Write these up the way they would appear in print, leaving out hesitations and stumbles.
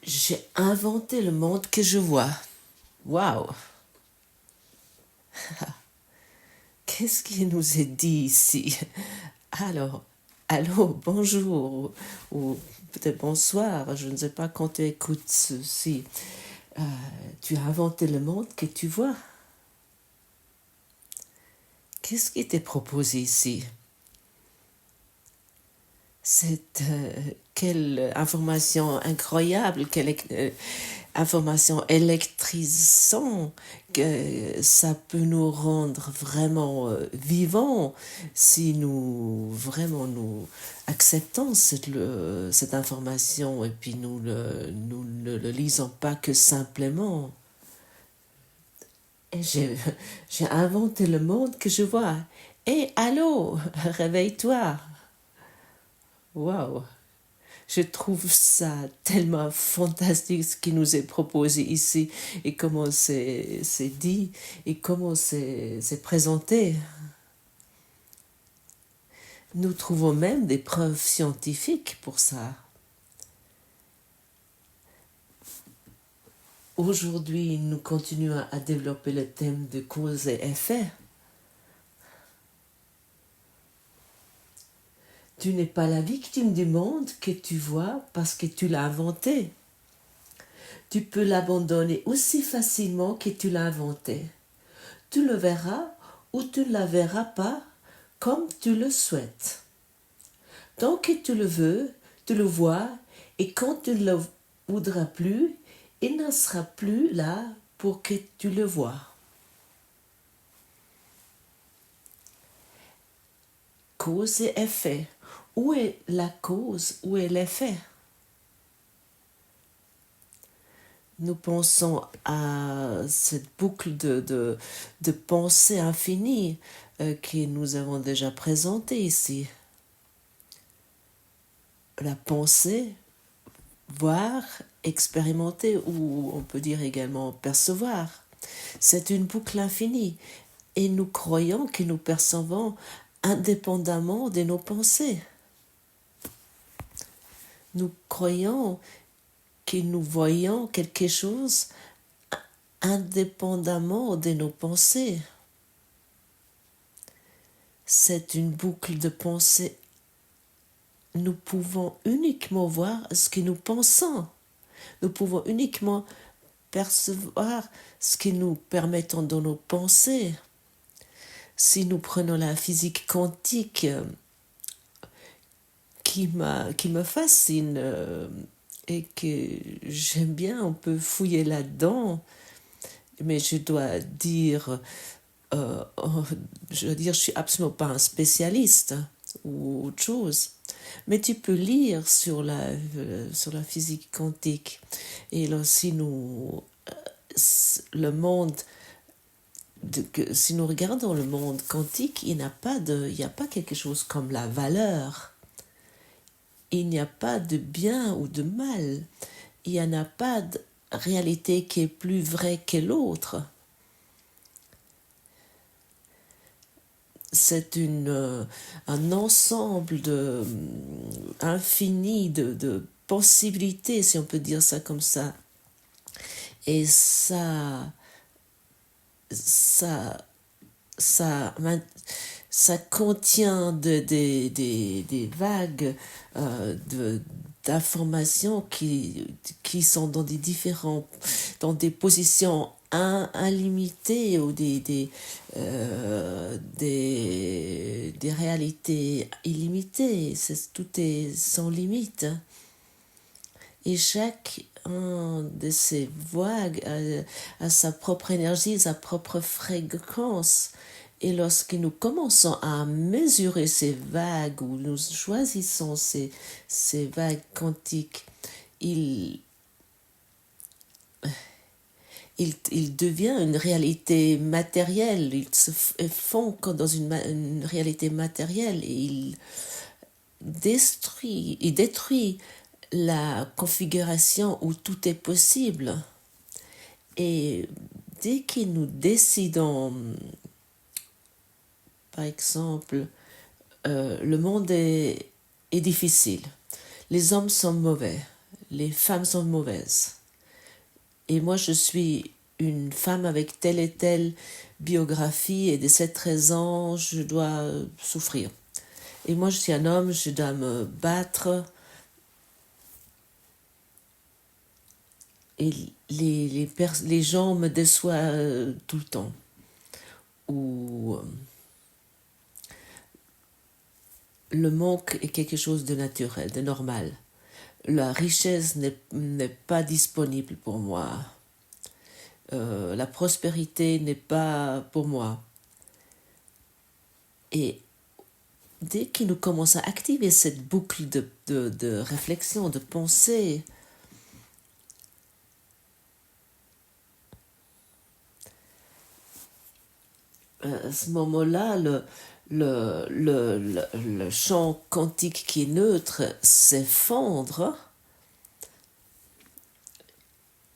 J'ai inventé le monde que je vois. Waouh! Qu'est-ce qui nous est dit ici? Alors, allô, bonjour, ou peut-être bonsoir, je ne sais pas quand tu écoutes ceci. Tu as inventé le monde que tu vois. Qu'est-ce qui t'est proposé ici? Quelle information incroyable, quelle information électrisante, que ça peut nous rendre vraiment vivants si nous acceptons cette information et puis nous ne le lisons pas que simplement. Et j'ai inventé le monde que je vois. Hé, allô, réveille-toi. Waouh! Je trouve ça tellement fantastique ce qui nous est proposé ici et comment c'est dit et comment c'est présenté. Nous trouvons même des preuves scientifiques pour ça. Aujourd'hui, nous continuons à développer le thème de cause et effet. Tu n'es pas la victime du monde que tu vois parce que tu l'as inventé. Tu peux l'abandonner aussi facilement que tu l'as inventé. Tu le verras ou tu ne la verras pas comme tu le souhaites. Tant que tu le veux, tu le vois, et quand tu ne le voudras plus, il ne sera plus là pour que tu le vois. Cause et effet. Où est la cause? Où est l'effet? Nous pensons à cette boucle de pensée infinie que nous avons déjà présentée ici. La pensée, voir, expérimenter ou on peut dire également percevoir. C'est une boucle infinie et nous croyons que nous percevons indépendamment de nos pensées. Nous croyons que nous voyons quelque chose indépendamment de nos pensées. C'est une boucle de pensée. Nous pouvons uniquement voir ce que nous pensons. Nous pouvons uniquement percevoir ce que nous permettons dans nos pensées. Si nous prenons la physique quantique qui me fascine et que j'aime bien, on peut fouiller là-dedans, mais je dois dire, je suis absolument pas un spécialiste ou autre chose. Mais tu peux lire sur la physique quantique. Et là, si le monde, si nous regardons le monde quantique, il n'y a pas quelque chose comme la valeur. Il n'y a pas de bien ou de mal. Il n'y en a pas de réalité qui est plus vraie que l'autre. C'est un ensemble infini de possibilités, si on peut dire ça comme ça. Et ça contient des vagues d'informations qui sont dans dans des positions illimitées ou des réalités illimitées. Tout est sans limite. Et chaque de ces vagues a sa propre énergie, sa propre fréquence. Et lorsque nous commençons à mesurer ces vagues, ou nous choisissons ces vagues quantiques, il devient une réalité matérielle. Il se fond dans une réalité matérielle et il détruit la configuration où tout est possible. Et dès que nous décidons, par exemple, le monde est difficile, les hommes sont mauvais, les femmes sont mauvaises. Et moi, je suis une femme avec telle et telle biographie et de cette raison, je dois souffrir. Et moi, je suis un homme, je dois me battre. Et les gens me déçoivent tout le temps. Ou le manque est quelque chose de naturel, de normal. La richesse n'est pas disponible pour moi. La prospérité n'est pas pour moi. Et dès qu'il nous commence à activer cette boucle de réflexion, de pensée, à ce moment-là, le champ quantique qui est neutre s'effondre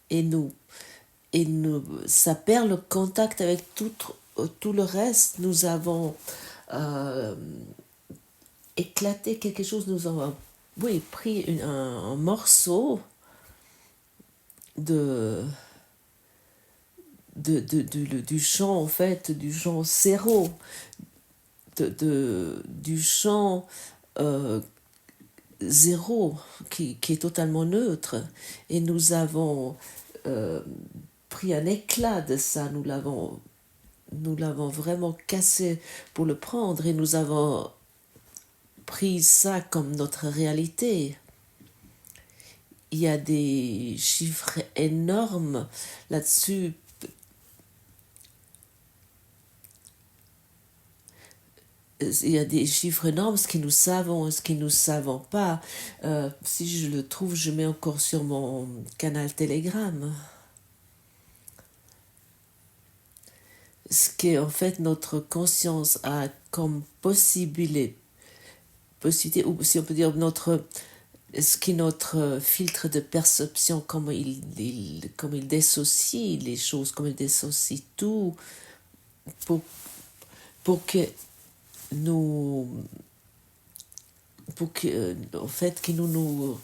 et ça perd le contact avec tout le reste. Nous avons éclaté quelque chose, nous avons pris un morceau du champ, en fait, du champ zéro, du champ zéro qui est totalement neutre. Et nous avons pris un éclat de ça, nous l'avons vraiment cassé pour le prendre et nous avons pris ça comme notre réalité. Il y a des chiffres énormes là-dessus. Il y a des chiffres énormes, ce que nous savons et ce que nous ne savons pas. Si je le trouve, je mets encore sur mon canal Telegram. Ce que, en fait, notre conscience a comme possibilité, ou si on peut dire ce qui est notre filtre de perception, comme il dissocie les choses, comme il dissocie tout, pour que en fait, que nous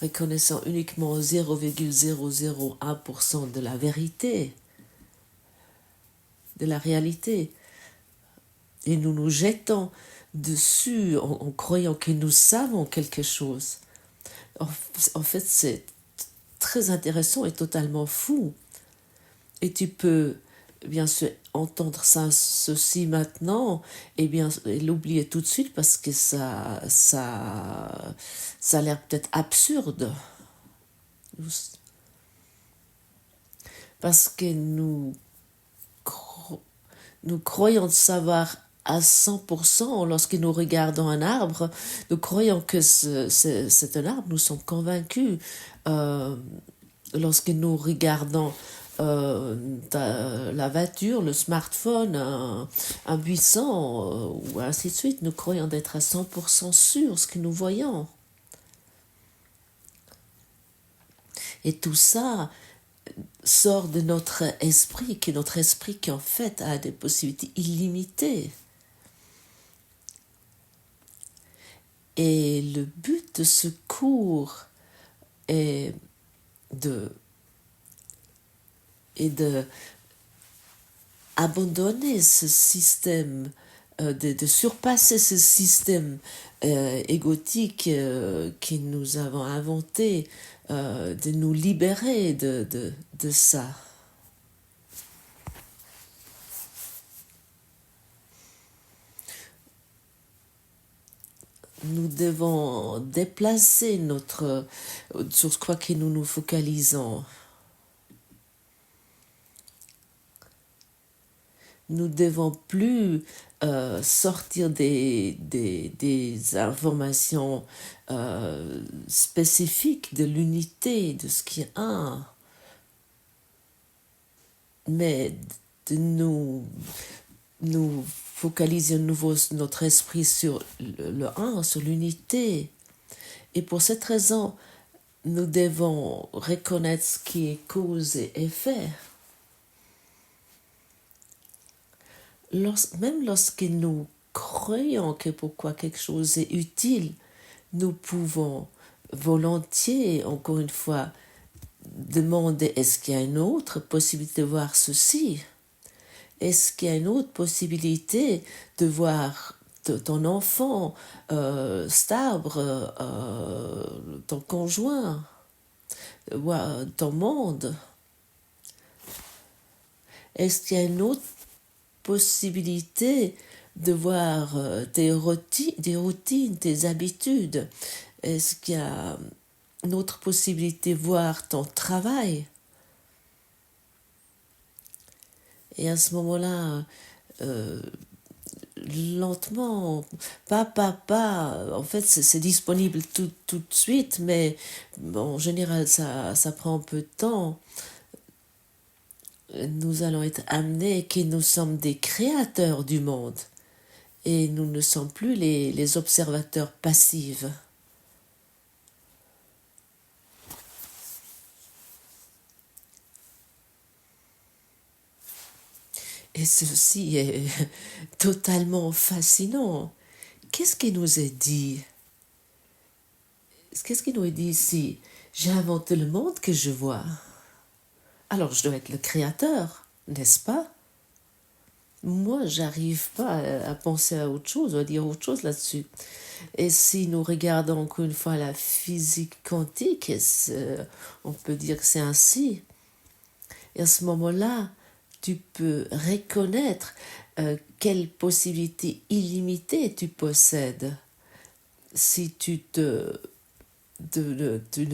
reconnaissons uniquement 0,001% de la vérité, de la réalité. Et nous nous jetons dessus en croyant que nous savons quelque chose. En fait, c'est très intéressant et totalement fou. Et tu peux bien sûr entendre ceci maintenant et bien l'oublier tout de suite parce que ça a l'air peut-être absurde. Parce que nous croyons savoir à 100% lorsque nous regardons un arbre, nous croyons que c'est un arbre, nous sommes convaincus. Lorsque nous regardons la voiture, le smartphone, un buisson, ou ainsi de suite, nous croyons d'être à 100% sûrs ce que nous voyons. Et tout ça sort de notre esprit, qui en fait a des possibilités illimitées. Et le but de ce cours est de abandonner ce système, de surpasser ce système égotique que nous avons inventé, de nous libérer de ça. Nous devons déplacer sur quoi que nous nous focalisons. Nous ne devons plus sortir des informations spécifiques de l'unité, de ce qui est un, mais de nous focaliser à nouveau notre esprit sur le un, sur l'unité. Et pour cette raison, nous devons reconnaître ce qui est cause et effet. Même lorsque nous croyons que pourquoi quelque chose est utile, nous pouvons volontiers, encore une fois, demander est-ce qu'il y a une autre possibilité de voir ceci? Est-ce qu'il y a une autre possibilité de voir ton enfant stable, ton conjoint, ton monde? Est-ce qu'il y a une autre possibilité de voir tes routines, tes habitudes? Est-ce qu'il y a une autre possibilité de voir ton travail? Et à ce moment-là, lentement, pas, en fait c'est disponible tout de suite, mais en général ça prend un peu de temps. Nous allons être amenés que nous sommes des créateurs du monde et nous ne sommes plus les observateurs passifs. Et ceci est totalement fascinant. Qu'est-ce qui nous est dit? Qu'est-ce qui nous est dit ici? J'ai inventé le monde que je vois. Alors je dois être le créateur, n'est-ce pas? Moi, j'arrive pas à penser à autre chose, à dire autre chose là-dessus. Et si nous regardons encore une fois la physique quantique, on peut dire que c'est ainsi. Et à ce moment-là, tu peux reconnaître quelles possibilités illimitées tu possèdes si tu ne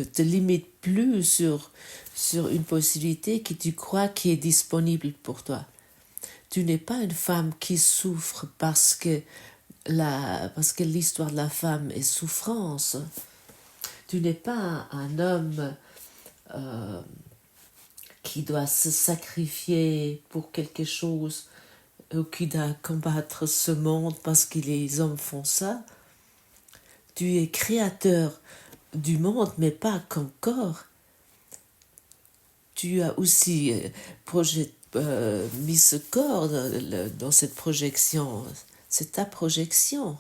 te limites plus sur une possibilité que tu crois qui est disponible pour toi. Tu n'es pas une femme qui souffre parce que l'histoire de la femme est souffrance. Tu n'es pas un homme qui doit se sacrifier pour quelque chose ou qui doit combattre ce monde parce que les hommes font ça. Tu es créateur du monde, mais pas comme corps. Tu as aussi mis ce corps dans cette projection. C'est ta projection.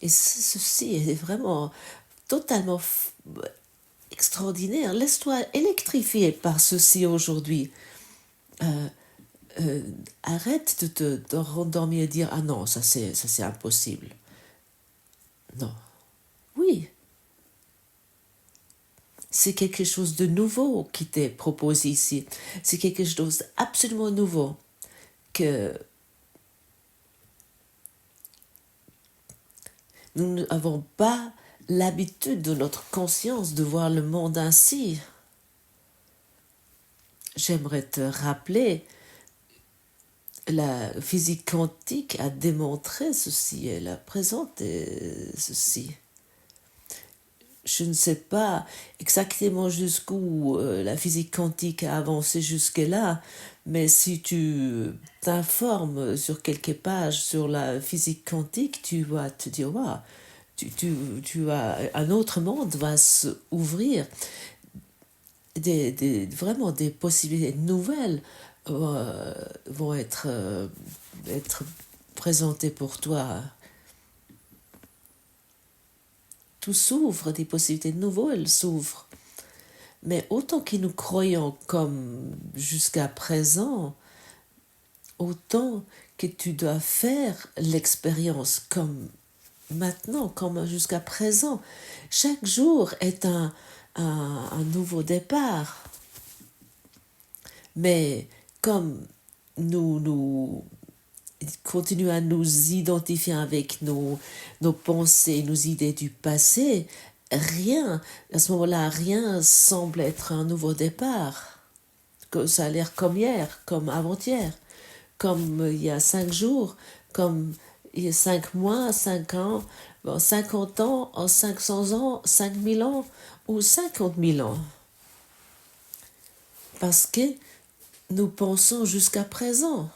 Et ceci est vraiment totalement extraordinaire. Laisse-toi électrifier par ceci aujourd'hui. Arrête de te rendormir et dire « Ah non, ça c'est impossible ». Non. Oui. C'est quelque chose de nouveau qui t'est proposé ici. C'est quelque chose d'absolument nouveau que nous n'avons pas l'habitude de notre conscience de voir le monde ainsi. J'aimerais te rappeler, la physique quantique a démontré ceci, elle a présenté ceci. Je ne sais pas exactement jusqu'où la physique quantique a avancé jusque-là, mais si tu t'informes sur quelques pages sur la physique quantique, tu vas te dire, waouh, un autre monde va s'ouvrir, vraiment des possibilités nouvelles vont être présentées pour toi. Tout s'ouvre, des possibilités nouvelles s'ouvrent. Mais autant que nous croyons comme jusqu'à présent, autant que tu dois faire l'expérience comme maintenant, comme jusqu'à présent. Chaque jour est un nouveau départ. Mais comme nous continuons à nous identifier avec nos pensées, nos idées du passé, à ce moment-là, rien semble être un nouveau départ. Que ça a l'air comme hier, comme avant-hier, comme il y a 5 jours, comme il y a 5 mois, 5 ans, 50 ans, 500 ans, 5000 ans ou 50 000 ans. Parce que nous pensons jusqu'à présent.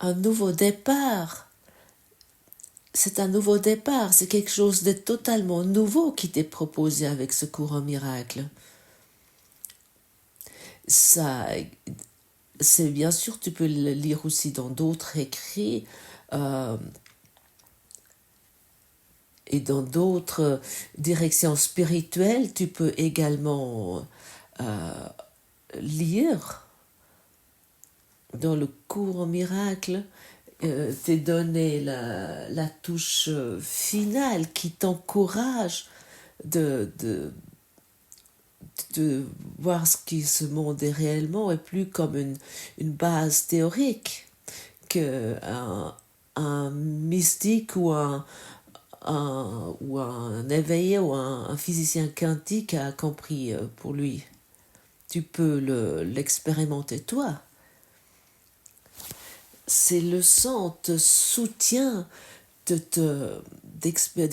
Un nouveau départ. C'est un nouveau départ, c'est quelque chose de totalement nouveau qui t'est proposé avec ce courant miracle. Ça, c'est bien sûr, tu peux le lire aussi dans d'autres écrits. Et dans d'autres directions spirituelles, tu peux également lire dans le cours au miracle, t'est donné la touche finale qui t'encourage de voir ce qui ce monde est réellement et plus comme une base théorique qu'un mystique ou un éveillé ou un physicien quantique a compris pour lui. Tu peux l'expérimenter toi. Ces leçons te soutiennent de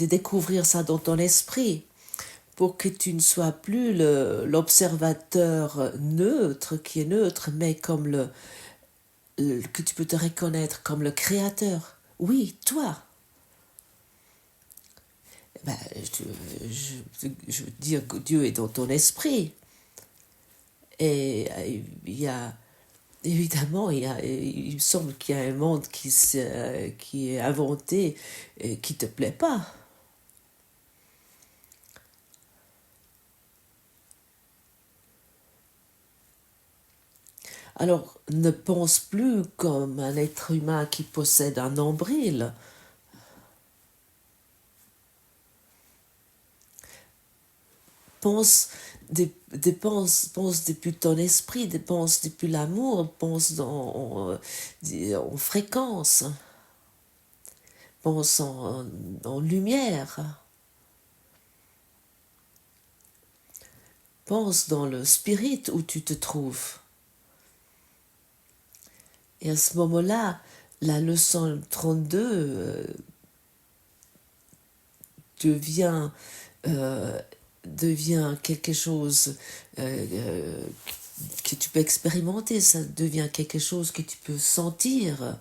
découvrir ça dans ton esprit pour que tu ne sois plus l'observateur neutre qui est neutre, mais comme que tu peux te reconnaître comme le créateur. Oui, toi. Ben, je veux dire que Dieu est dans ton esprit. Et il y a, évidemment, il me semble qu'il y a un monde qui est inventé et qui ne te plaît pas. Alors, ne pense plus comme un être humain qui possède un nombril. Pense depuis ton esprit, pense depuis l'amour, pense en fréquence, pense en lumière, pense dans le spirit où tu te trouves. Et à ce moment-là, la leçon 32 devient quelque chose que tu peux expérimenter, ça devient quelque chose que tu peux sentir.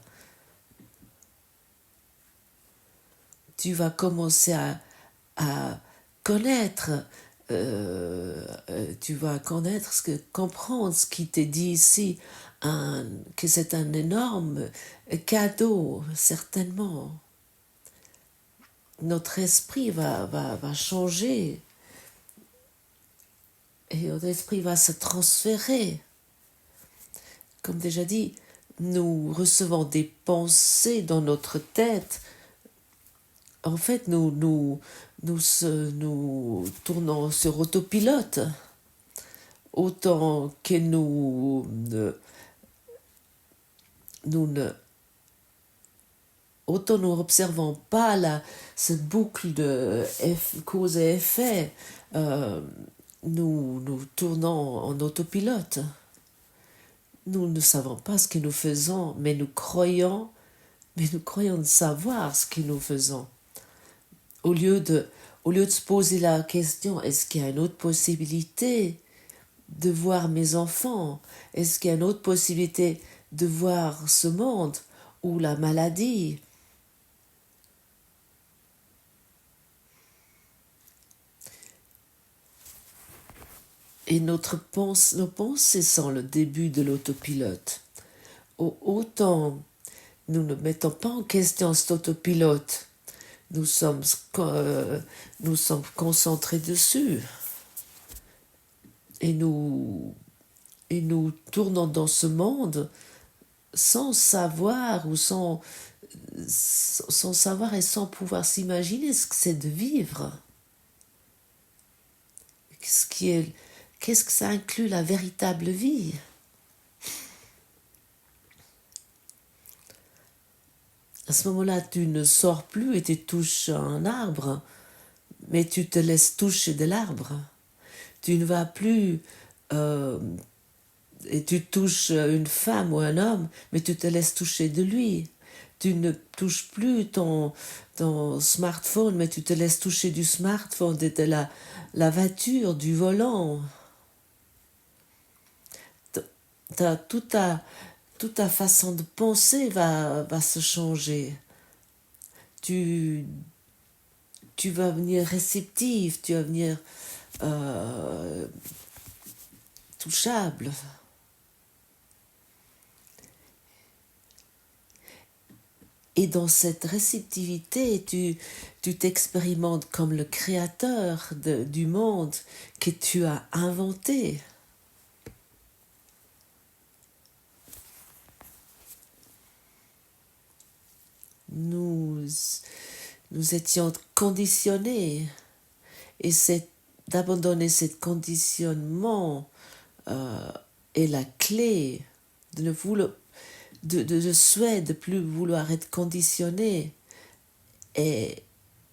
Tu vas commencer à connaître, tu vas comprendre ce qui t'est dit ici, que c'est un énorme cadeau, certainement. Notre esprit va changer et notre esprit va se transférer. Comme déjà dit, nous recevons des pensées dans notre tête. En fait, nous tournons sur autopilote. Autant que nous n'observons pas cette boucle de cause et effet, nous tournons en autopilote. Nous ne savons pas ce que nous faisons, mais nous croyons de savoir ce que nous faisons. Au lieu de se poser la question, est-ce qu'il y a une autre possibilité de voir mes enfants? Est-ce qu'il y a une autre possibilité de voir ce monde ou la maladie? Et nos pensées sont le début de l'autopilote. Autant nous ne mettons pas en question cet autopilote, nous sommes concentrés dessus. Et nous tournons dans ce monde sans savoir ou sans savoir et sans pouvoir s'imaginer ce que c'est de vivre. Qu'est-ce que ça inclut la véritable vie? À ce moment-là, tu ne sors plus et tu touches un arbre, mais tu te laisses toucher de l'arbre. Tu ne vas plus et tu touches une femme ou un homme, mais tu te laisses toucher de lui. Tu ne touches plus ton smartphone, mais tu te laisses toucher du smartphone, de la voiture, du volant. Toute ta façon de penser va se changer. Tu vas venir réceptif, tu vas venir touchable. Et dans cette réceptivité, tu t'expérimentes comme le créateur du monde que tu as inventé. Nous étions conditionnés et d'abandonner ce conditionnement est la clé de souhait de plus vouloir être conditionné est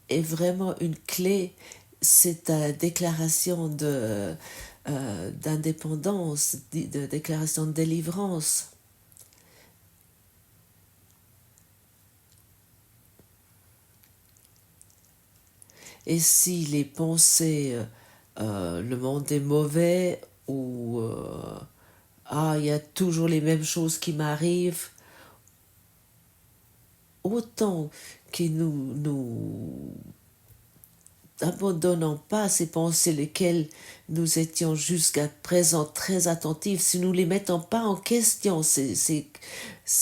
vraiment une clé. C'est ta déclaration d'indépendance, de déclaration de délivrance. Et si les pensées, le monde est mauvais, ou il y a toujours les mêmes choses qui m'arrivent, autant que nous n'abandonnons pas ces pensées lesquelles nous étions jusqu'à présent très attentifs, si nous ne les mettons pas en question, ces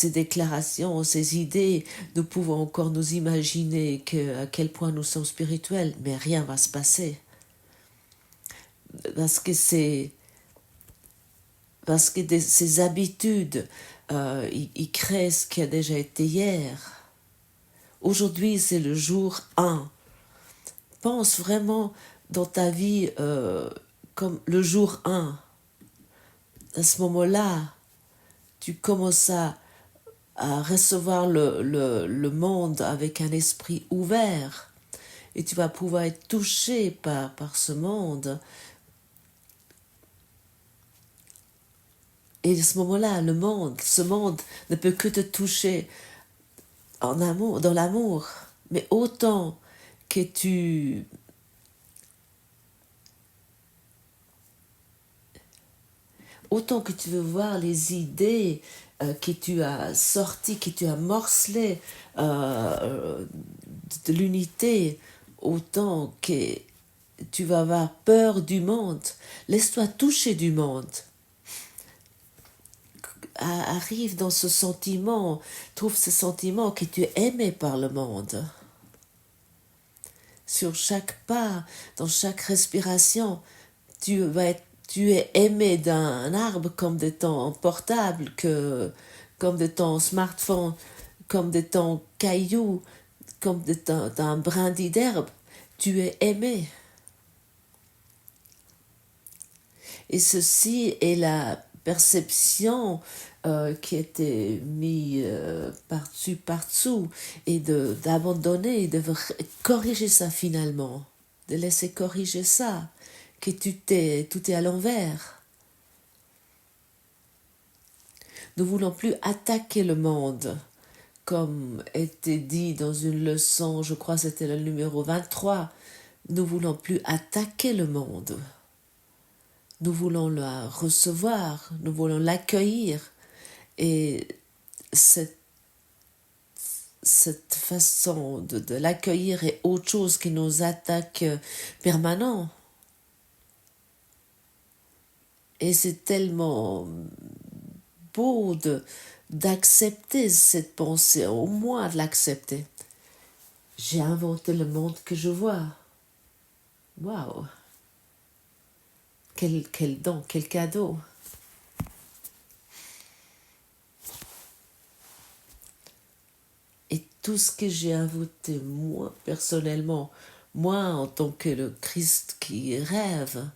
déclarations, ces idées, nous pouvons encore nous imaginer à quel point nous sommes spirituels, mais rien ne va se passer. Parce que ces habitudes, ils créent ce qui a déjà été hier. Aujourd'hui, c'est le jour 1. Pense vraiment dans ta vie comme le jour 1. À ce moment-là, tu commences à recevoir le monde avec un esprit ouvert et tu vas pouvoir être touché par ce monde. Et à ce moment-là, ce monde ne peut que te toucher en amour, dans l'amour. Mais autant que tu veux voir les idées que tu as sorties, que tu as morcelées de l'unité, autant que tu vas avoir peur du monde. Laisse-toi toucher du monde. Arrive dans ce sentiment, trouve ce sentiment que tu es aimé par le monde. Sur chaque pas, dans chaque respiration, tu es aimé d'un arbre comme de ton portable, comme de ton smartphone, comme de ton caillou, comme d'un brindille d'herbe. Tu es aimé. Et ceci est la perception qui était mise par-dessous, et d'abandonner, de corriger ça finalement, de laisser corriger ça, que tout est à l'envers. Nous ne voulons plus attaquer le monde, comme était dit dans une leçon, je crois que c'était le numéro 23, nous ne voulons plus attaquer le monde. Nous voulons le recevoir, nous voulons l'accueillir. Et cette façon de l'accueillir est autre chose que nos attaques permanentes. Et c'est tellement beau d'accepter cette pensée, au moins de l'accepter. J'ai inventé le monde que je vois. Waouh! Quel don, quel cadeau! Et tout ce que j'ai inventé, moi, personnellement, moi, en tant que le Christ qui rêve,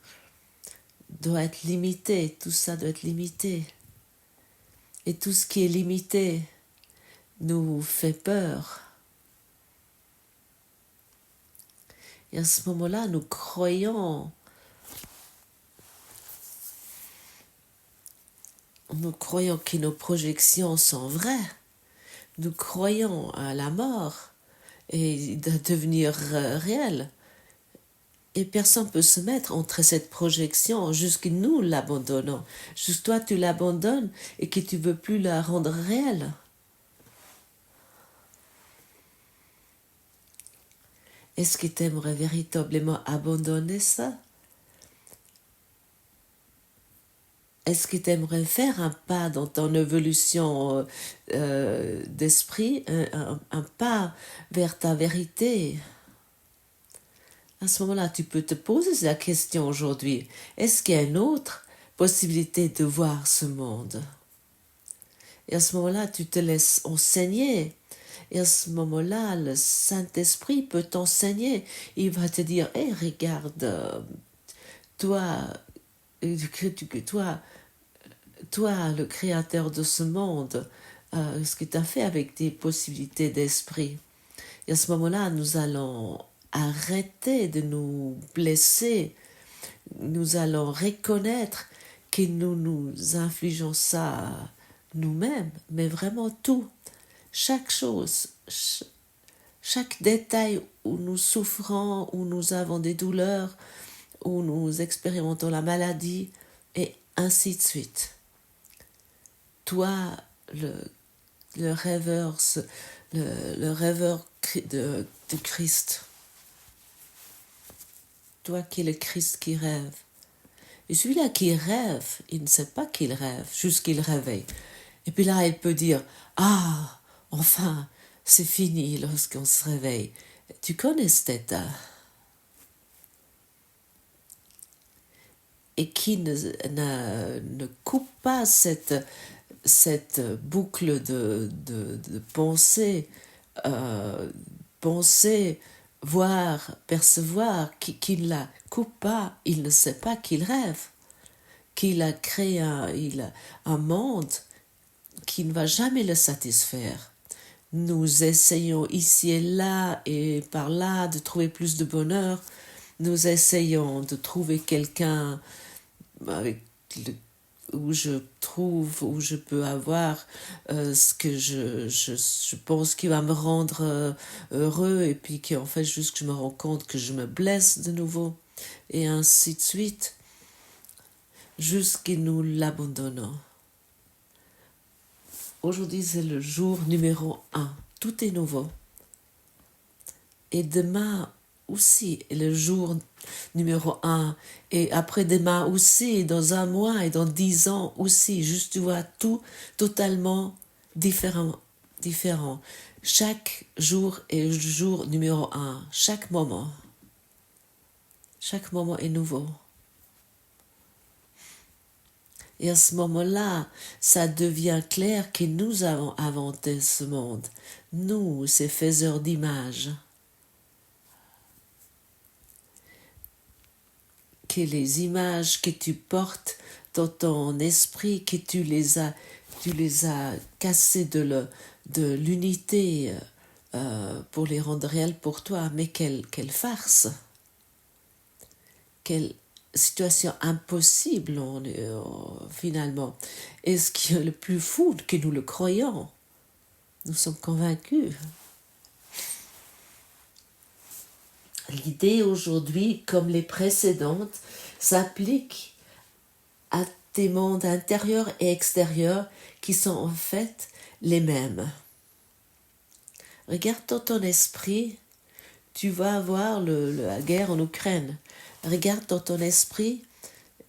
doit être limité. Tout ça doit être limité. Et tout ce qui est limité nous fait peur. Et à ce moment-là, nous croyons que nos projections sont vraies. Nous croyons à la mort et de devenir réel. Et personne ne peut se mettre entre cette projection jusqu'à nous l'abandonnons. Juste toi, tu l'abandonnes et que tu ne veux plus la rendre réelle. Est-ce que tu aimerais véritablement abandonner ça? est-ce que tu aimerais faire un pas dans ton évolution d'esprit, un pas vers ta vérité? À ce moment-là, tu peux te poser la question aujourd'hui, est-ce qu'il y a une autre possibilité de voir ce monde? Et à ce moment-là, tu te laisses enseigner. Et à ce moment-là, le Saint-Esprit peut t'enseigner. Il va te dire, hé, regarde, toi, toi, toi, le créateur de ce monde, ce que tu as fait avec tes possibilités d'esprit. Et à ce moment-là, nous allons arrêter de nous blesser. Nous allons reconnaître que nous nous infligeons ça nous-mêmes, mais vraiment tout, chaque chose, chaque détail où nous souffrons, où nous avons des douleurs, où nous expérimentons la maladie, et ainsi de suite. Toi, le rêveur, le rêveur de Christ, toi qui es le Christ qui rêve. Et celui-là qui rêve, il ne sait pas qu'il rêve, juste qu'il réveille. Et puis là, il peut dire, ah, enfin, c'est fini lorsqu'on se réveille. Tu connais cet état. Et qui ne coupe pas cette boucle de pensée, penser, voir, percevoir, qui ne la coupe pas, il ne sait pas qu'il rêve, qu'il a créé un monde qui ne va jamais le satisfaire. Nous essayons ici et là et par là de trouver plus de bonheur. Nous essayons de trouver quelqu'un où je peux avoir ce que je pense qui va me rendre heureux, et puis qu'en fait juste que je me rends compte que je me blesse de nouveau, et ainsi de suite, jusqu'à nous l'abandonnons. Aujourd'hui, c'est le jour numéro 1. Tout est nouveau. Et demain aussi est le jour numéro 1. Et après-demain aussi, et dans un mois, et dans 10 ans aussi. Juste, tu vois, tout totalement différent. Chaque jour est le jour numéro 1. Chaque moment est nouveau. Et à ce moment-là, ça devient clair que nous avons inventé ce monde. Nous, ces faiseurs d'images. Que les images que tu portes dans ton esprit, que tu les as cassées de l'unité pour les rendre réelles pour toi. Mais quelle farce! Quelle situation impossible finalement. Et ce qui est le plus fou, que nous le croyons, nous sommes convaincus. L'idée aujourd'hui, comme les précédentes, s'applique à tes mondes intérieurs et extérieurs qui sont en fait les mêmes. Regarde dans ton esprit, tu vas voir la guerre en Ukraine. Regarde dans ton esprit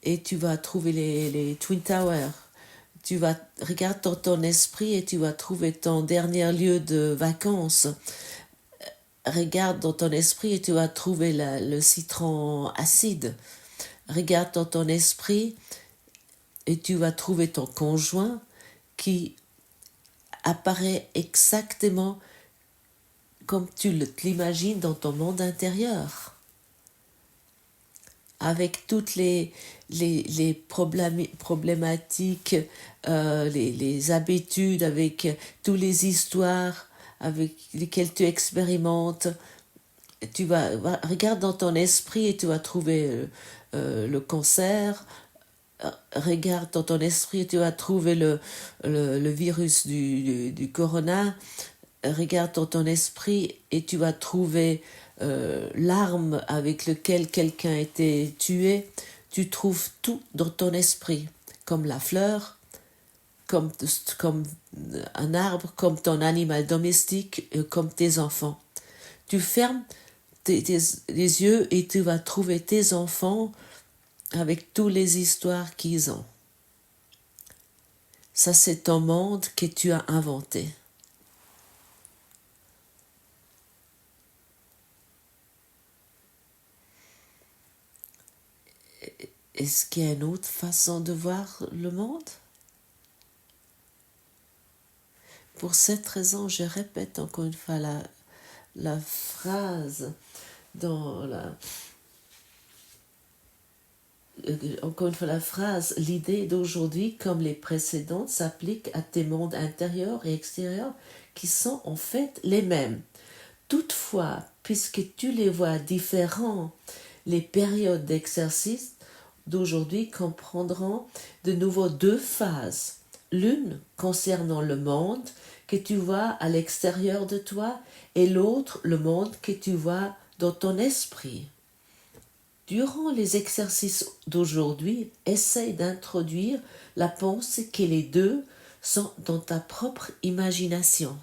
et tu vas trouver les Twin Towers. Regarde dans ton esprit et tu vas trouver ton dernier lieu de vacances. Regarde dans ton esprit et tu vas trouver le citron acide. Regarde dans ton esprit et tu vas trouver ton conjoint qui apparaît exactement comme tu l'imagines dans ton monde intérieur. Avec toutes les problématiques, les habitudes, avec toutes les histoires avec lesquelles tu expérimentes. Regarde dans ton esprit et tu vas trouver le cancer. Regarde dans ton esprit et tu vas trouver le virus du corona. Regarde dans ton esprit et tu vas trouver l'arme avec laquelle quelqu'un a été tué. Tu trouves tout dans ton esprit, comme la fleur, comme un arbre, comme ton animal domestique, comme tes enfants. Tu fermes les yeux et tu vas trouver tes enfants avec toutes les histoires qu'ils ont. Ça, c'est ton monde que tu as inventé. Est-ce qu'il y a une autre façon de voir le monde? Pour cette raison, je répète encore une fois la phrase dans la... Encore une fois la phrase, l'idée d'aujourd'hui comme les précédentes s'applique à tes mondes intérieurs et extérieurs qui sont en fait les mêmes. Toutefois, puisque tu les vois différents, les périodes d'exercice d'aujourd'hui comprendront de nouveau deux phases. L'une concernant le monde que tu vois à l'extérieur de toi et l'autre le monde que tu vois dans ton esprit. Durant les exercices d'aujourd'hui, essaye d'introduire la pensée que les deux sont dans ta propre imagination.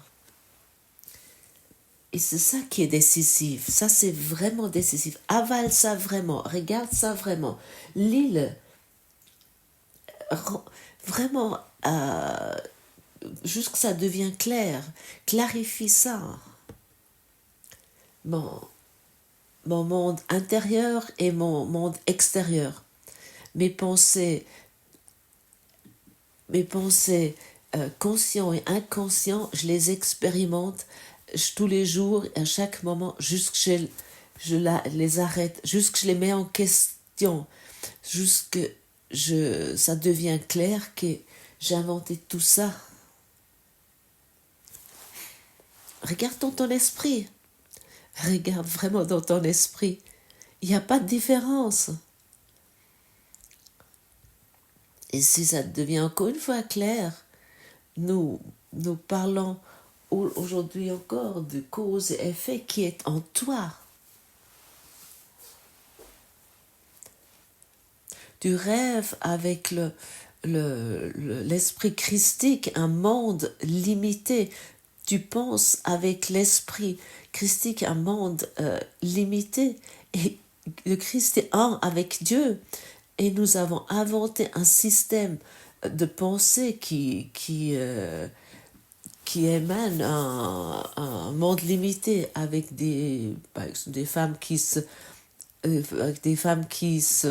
Et c'est ça qui est décisif. Ça, c'est vraiment décisif. Avale ça vraiment. Regarde ça vraiment. Lis-le. Vraiment, jusqu'à ça devient clair. Clarifie ça. Mon monde intérieur et mon monde extérieur. Mes pensées conscients et inconscients, je les expérimente tous les jours, à chaque moment, jusqu'à je les arrête, jusqu'à je les mets en question, jusqu'à ça devient clair que j'ai inventé tout ça. Regarde dans ton esprit. Regarde vraiment dans ton esprit. Il n'y a pas de différence. Et si ça devient encore une fois clair, nous parlons aujourd'hui encore de cause et effet qui est en toi. Tu rêves avec l'esprit christique, un monde limité. Tu penses avec l'esprit christique, un monde limité. Et le Christ est un avec Dieu. Et nous avons inventé un système de pensée qui émane un monde limité avec des femmes qui se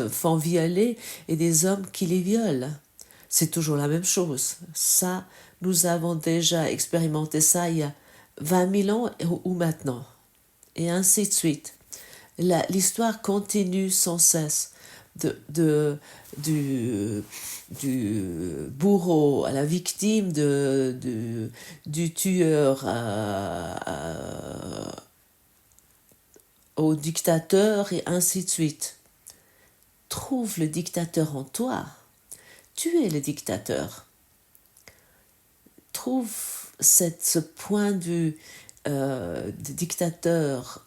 font violer et des hommes qui les violent. C'est toujours la même chose. Ça, nous avons déjà expérimenté ça il y a 20 000 ans ou maintenant. Et ainsi de suite. L'histoire continue sans cesse. Du bourreau à la victime, du tueur au dictateur et ainsi de suite. Trouve le dictateur en toi. Tu es le dictateur. Trouve ce point de vue de dictateur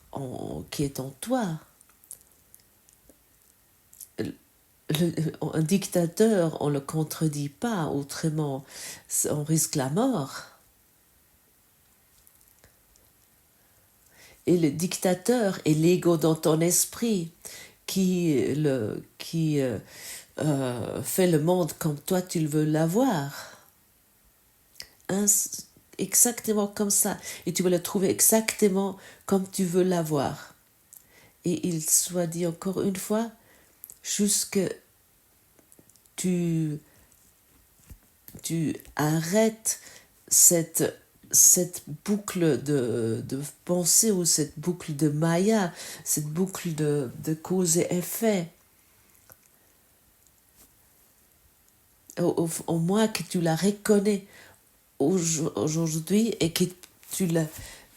qui est en toi. Un dictateur, on ne le contredit pas, autrement on risque la mort. Et le dictateur est l'ego dans ton esprit qui fait le monde comme toi tu le veux l'avoir. Exactement comme ça. Et tu vas le trouver exactement comme tu veux l'avoir. Et il soit dit encore une fois, jusque tu arrêtes cette boucle de pensée ou cette boucle de Maya, cette boucle de cause et effet. Au moins que tu la reconnais aujourd'hui et que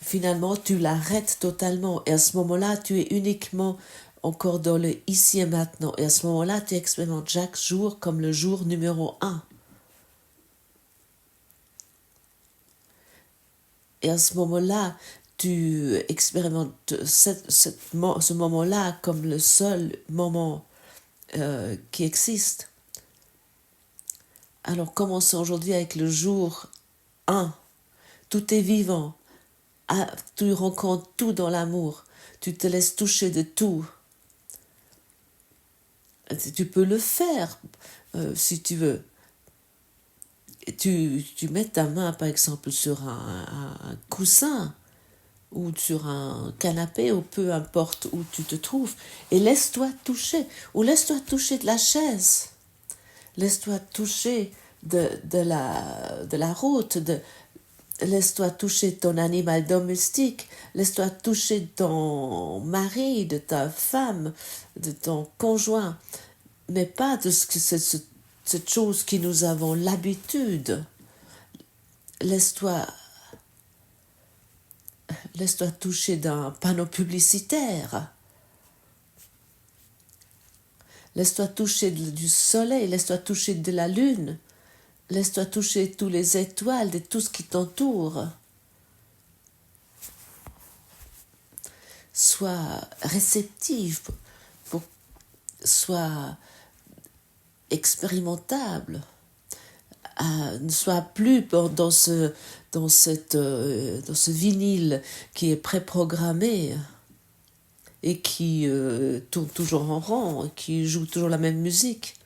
finalement tu l'arrêtes totalement. Et à ce moment-là, tu es uniquement encore dans le ici et maintenant. Et à ce moment-là, tu expérimentes chaque jour comme le jour numéro 1. Et à ce moment-là, tu expérimentes ce moment-là comme le seul moment qui existe. Alors commençons aujourd'hui avec le jour 1. Tout est vivant. Tu rencontres tout dans l'amour. Tu te laisses toucher de tout. Tu peux le faire si tu veux. tu mets ta main, par exemple, sur un coussin ou sur un canapé ou peu importe où tu te trouves et laisse-toi toucher ou laisse-toi toucher de la chaise, laisse-toi toucher de la route, laisse-toi toucher ton animal domestique, laisse-toi toucher de ton mari, de ta femme, de ton conjoint, mais pas de cette chose qui nous avons l'habitude. Laisse-toi toucher d'un panneau publicitaire. Laisse-toi toucher du soleil, laisse-toi toucher de la lune. Laisse-toi toucher toutes les étoiles, de tout ce qui t'entoure. Sois réceptive, sois expérimentable. Ne sois plus dans ce vinyle qui est préprogrammé et qui tourne toujours en rond, qui joue toujours la même musique.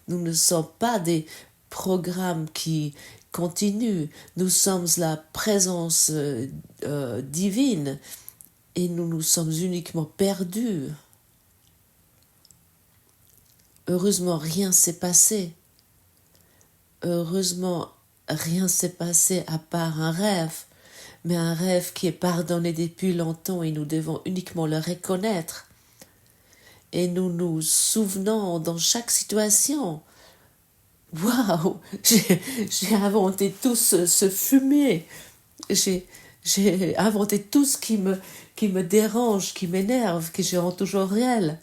Nous ne sommes pas des programmes qui continuent, nous sommes la présence divine et nous sommes uniquement perdus. Heureusement, rien s'est passé. Heureusement, rien s'est passé à part un rêve, mais un rêve qui est pardonné depuis longtemps et nous devons uniquement le reconnaître. Et nous nous souvenons dans chaque situation. Waouh, j'ai inventé tout ce fumier. J'ai inventé tout ce qui me dérange, qui m'énerve, que je rends toujours réel.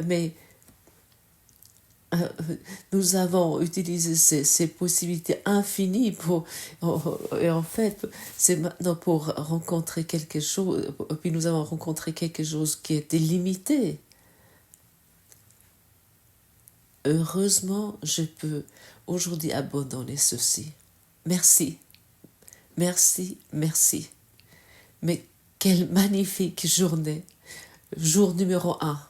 Mais nous avons utilisé ces possibilités infinies et en fait, c'est maintenant pour rencontrer quelque chose, puis nous avons rencontré quelque chose qui était limité. Heureusement, je peux aujourd'hui abandonner ceci. Merci, merci, merci. Mais quelle magnifique journée. Jour numéro 1.